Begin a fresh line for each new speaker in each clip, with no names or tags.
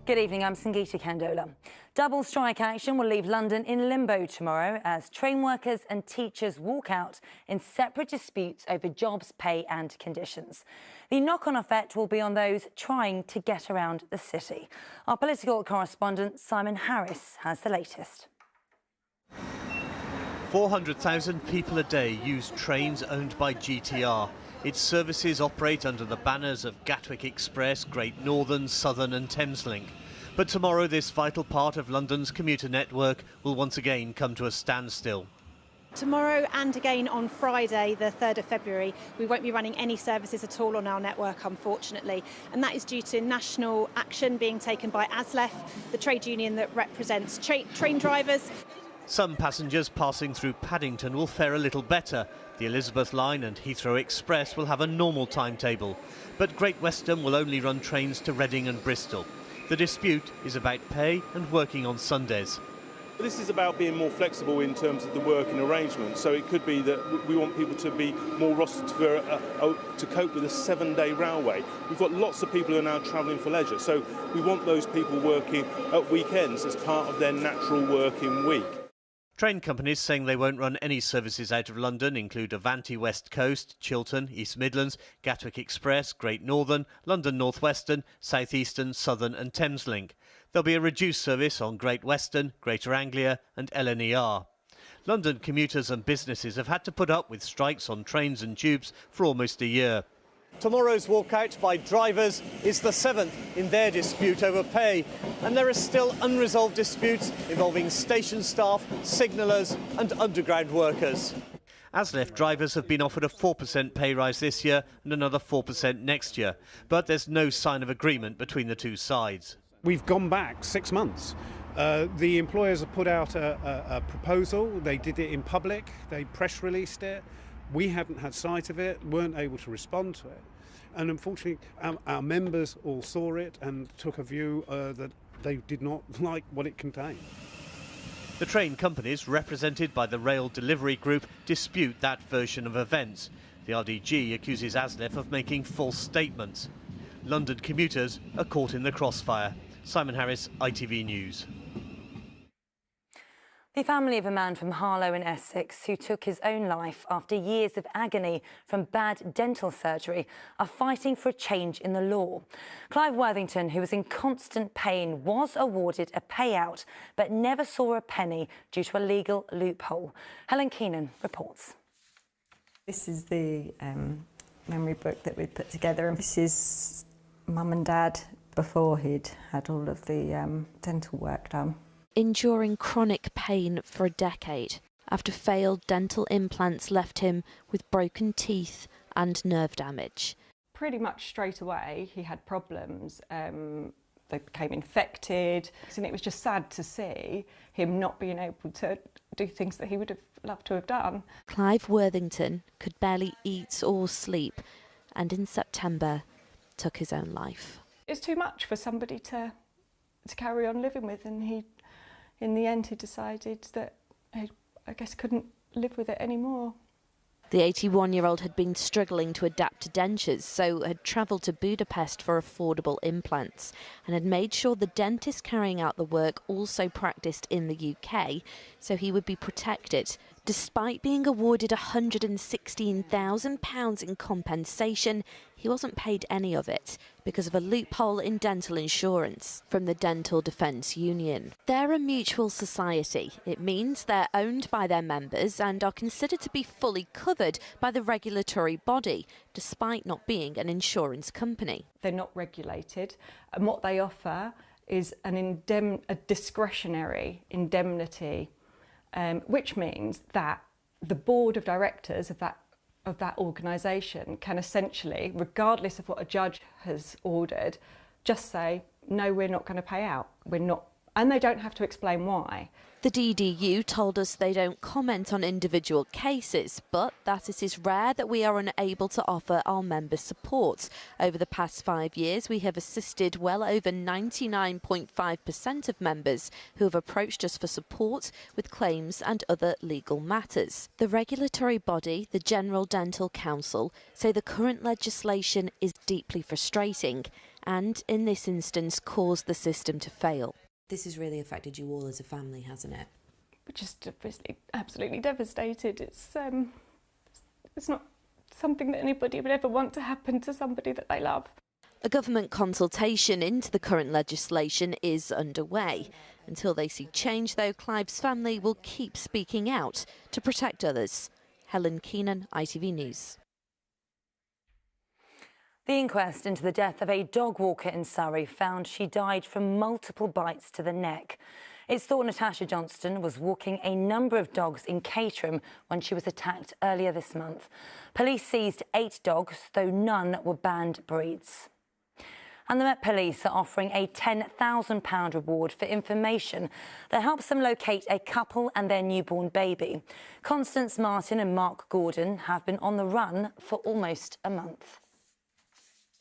Good evening, I'm Sangeeta Kandola. Double strike action will leave London in limbo tomorrow as train workers and teachers walk out in separate disputes over jobs, pay and conditions. The knock-on effect will be on those trying to get around the city. Our political correspondent Simon Harris has the latest.
400,000 people a day use trains owned by GTR. Its services operate under the banners of Gatwick Express, Great Northern, Southern and Thameslink. But tomorrow this vital part of London's commuter network will once again come to a standstill.
Tomorrow and again on Friday, the 3rd of February, we won't be running any services at all on our network, unfortunately. And that is due to national action being taken by ASLEF, the trade union that represents train drivers.
Some passengers passing through Paddington will fare a little better. The Elizabeth Line and Heathrow Express will have a normal timetable. But Great Western will only run trains to Reading and Bristol. The dispute is about pay and working on Sundays.
This is about being more flexible in terms of the working arrangements. So it could be that we want people to be more rostered to cope with a 7-day railway. We've got lots of people who are now travelling for leisure. So we want those people working at weekends as part of their natural working week.
Train companies saying they won't run any services out of London include Avanti West Coast, Chiltern, East Midlands, Gatwick Express, Great Northern, London North Western, South Eastern, Southern and Thameslink. There'll be a reduced service on Great Western, Greater Anglia and LNER. London commuters and businesses have had to put up with strikes on trains and tubes for almost a year. Tomorrow's walkout by drivers is the 7th in their dispute over pay, and there are still unresolved disputes involving station staff, signallers and underground workers. ASLEF drivers have been offered a 4% pay rise this year and another 4% next year, but there's no sign of agreement between the two sides.
We've gone back 6 months. The employers have put out a proposal. They did it in public. They press released it. We haven't had sight of it, weren't able to respond to it. And unfortunately, our members all saw it and took a view that they did not like what it contained.
The train companies, represented by the Rail Delivery Group, dispute that version of events. The RDG accuses ASLEF of making false statements. London commuters are caught in the crossfire. Simon Harris, ITV News.
The family of a man from Harlow in Essex who took his own life after years of agony from bad dental surgery are fighting for a change in the law. Clive Worthington, who was in constant pain, was awarded a payout but never saw a penny due to a legal loophole. Helen Keenan reports.
This is the memory book that we'd put together, and this is Mum and Dad before he'd had all of the dental work done.
Enduring chronic pain for a decade after failed dental implants left him with broken teeth and nerve damage.
Pretty much straight away he had problems. They became infected, and it was just sad to see him not being able to do things that he would have loved to have done.
Clive Worthington could barely eat or sleep, and in September took his own life.
It's too much for somebody to carry on living with, and in the end he decided that he, I guess, couldn't live with it anymore.
The 81-year-old had been struggling to adapt to dentures, so had travelled to Budapest for affordable implants and had made sure the dentist carrying out the work also practised in the UK, so he would be protected. Despite being awarded £116,000 in compensation, he wasn't paid any of it because of a loophole in dental insurance from the Dental Defence Union. They're a mutual society. It means they're owned by their members and are considered to be fully covered by the regulatory body, despite not being an insurance company.
They're not regulated, and what they offer is a discretionary indemnity, which means that the board of directors of that organisation can essentially, regardless of what a judge has ordered, just say, no, we're not going to pay out. We're not, and they don't have to explain why.
The DDU told us they don't comment on individual cases, but that it is rare that we are unable to offer our members support. Over the past 5 years, we have assisted well over 99.5% of members who have approached us for support with claims and other legal matters. The regulatory body, the General Dental Council, say the current legislation is deeply frustrating and, in this instance, caused the system to fail.
This has really affected you all as a family, hasn't it?
We're just obviously absolutely devastated. It's not something that anybody would ever want to happen to somebody that they love.
A government consultation into the current legislation is underway. Until they see change, though, Clive's family will keep speaking out to protect others. Helen Keenan, ITV News.
The inquest into the death of a dog walker in Surrey found she died from multiple bites to the neck. It's thought Natasha Johnston was walking a number of dogs in Caterham when she was attacked earlier this month. Police seized 8 dogs, though none were banned breeds. And the Met Police are offering a £10,000 reward for information that helps them locate a couple and their newborn baby. Constance Martin and Mark Gordon have been on the run for almost a month.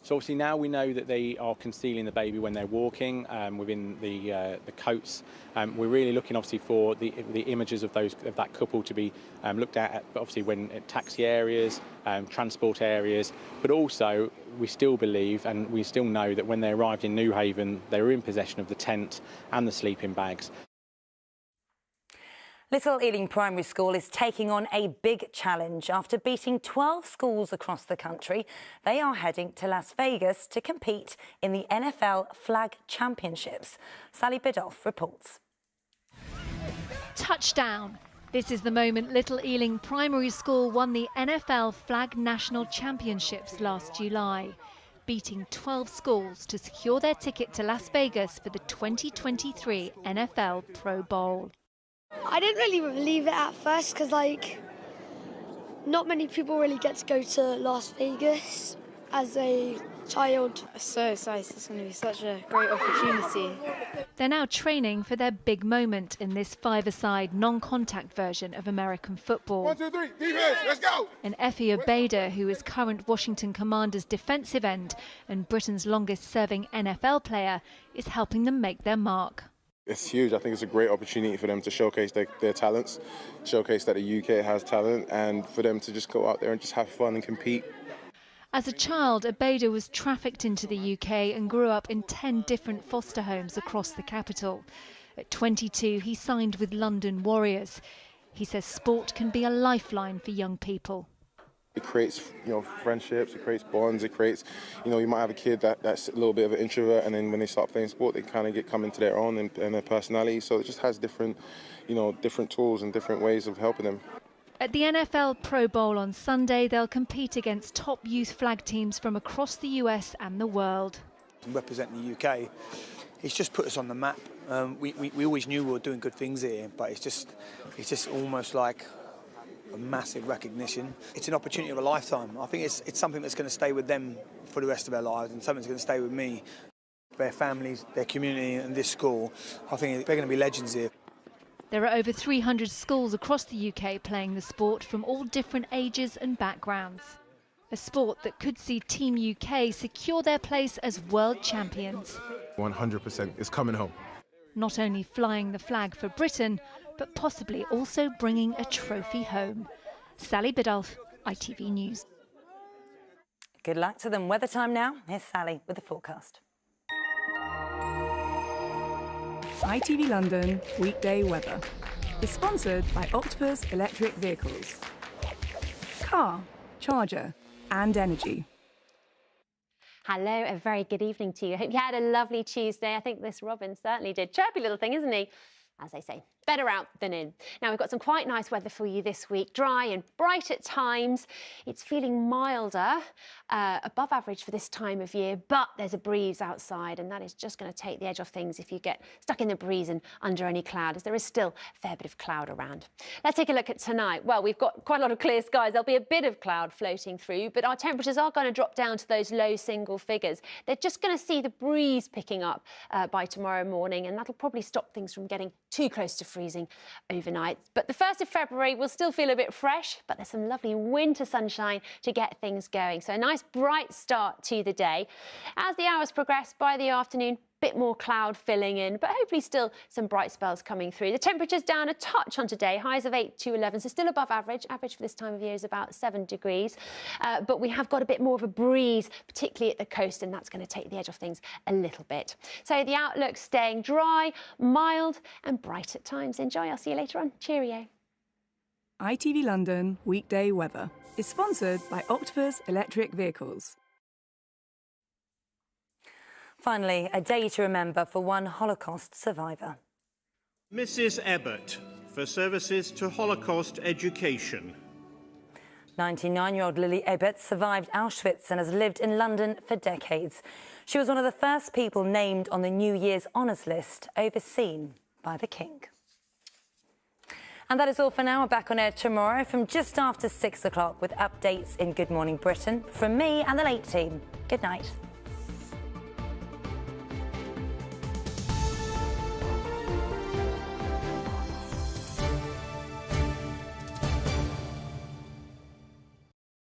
So obviously now we know that they are concealing the baby when they're walking within the coats. We're really looking obviously for the images of that couple to be looked at, but obviously when at taxi areas, transport areas, but also we still believe and we still know that when they arrived in Newhaven, they were in possession of the tent and the sleeping bags.
Little Ealing Primary School is taking on a big challenge. After beating 12 schools across the country, they are heading to Las Vegas to compete in the NFL Flag Championships. Sally Biddulph reports.
Touchdown. This is the moment Little Ealing Primary School won the NFL Flag National Championships last July, beating 12 schools to secure their ticket to Las Vegas for the 2023 NFL Pro Bowl.
I didn't really believe it at first because, not many people really get to go to Las Vegas as a child.
So excited, it's going to be such a great opportunity.
They're now training for their big moment in this five-a-side, non-contact version of American football.
1, 2, 3, defense, let's go!
And Effie Obaida, who is current Washington Commanders defensive end and Britain's longest-serving NFL player, is helping them make their mark.
It's huge. I think it's a great opportunity for them to showcase their talents, showcase that the UK has talent, and for them to just go out there and just have fun and compete.
As a child, Obaida was trafficked into the UK and grew up in 10 different foster homes across the capital. At 22, he signed with London Warriors. He says sport can be a lifeline for young people.
It creates, friendships, it creates bonds, it creates, you might have a kid that's a little bit of an introvert, and then when they start playing sport, they kind of come into their own and their personality. So it just has different tools and different ways of helping them.
At the NFL Pro Bowl on Sunday, they'll compete against top youth flag teams from across the US and the world.
Representing the UK, it's just put us on the map. We always knew we were doing good things here, but it's just almost like a massive recognition. It's an opportunity of a lifetime. I think it's something that's going to stay with them for the rest of their lives, and something that's going to stay with me, their families, their community, and this school. I think they're going to be legends here.
There are over 300 schools across the UK playing the sport from all different ages and backgrounds. A sport that could see Team UK secure their place as world champions.
100%, it's coming home.
Not only flying the flag for Britain, but possibly also bringing a trophy home. Sally Biddulph, ITV News.
Good luck to them. Weather time now. Here's Sally with the forecast.
ITV London weekday weather is sponsored by Octopus Electric Vehicles. Car, charger and energy.
Hello, a very good evening to you. I hope you had a lovely Tuesday. I think this Robin certainly did. Chirpy little thing, isn't he? As they say, better out than in. Now, we've got some quite nice weather for you this week. Dry and bright at times. It's feeling milder, above average for this time of year, but there's a breeze outside, and that is just going to take the edge off things if you get stuck in the breeze and under any cloud, as there is still a fair bit of cloud around. Let's take a look at tonight. Well, we've got quite a lot of clear skies. There'll be a bit of cloud floating through, but our temperatures are going to drop down to those low single figures. They're just going to see the breeze picking up by tomorrow morning, and that'll probably stop things from getting too close to freezing overnight. But the 1st of February will still feel a bit fresh, but there's some lovely winter sunshine to get things going. So a nice bright start to the day. As the hours progress by the afternoon, bit more cloud filling in, but hopefully still some bright spells coming through. The temperature's down a touch on today, highs of 8 to 11, so still above average. Average for this time of year is about 7 degrees, but we have got a bit more of a breeze, particularly at the coast, and that's going to take the edge off things a little bit. So the outlook staying dry, mild and bright at times. Enjoy. I'll see you later on. Cheerio.
ITV London weekday weather is sponsored by Octopus Electric Vehicles.
Finally, a day to remember for one Holocaust survivor.
Mrs. Ebbott, for services to Holocaust education.
99-year-old Lily Ebbott survived Auschwitz and has lived in London for decades. She was one of the first people named on the New Year's honours list, overseen by the King. And that is all for now. We're back on air tomorrow from just after 6 o'clock with updates in Good Morning Britain from me and the late team. Good night.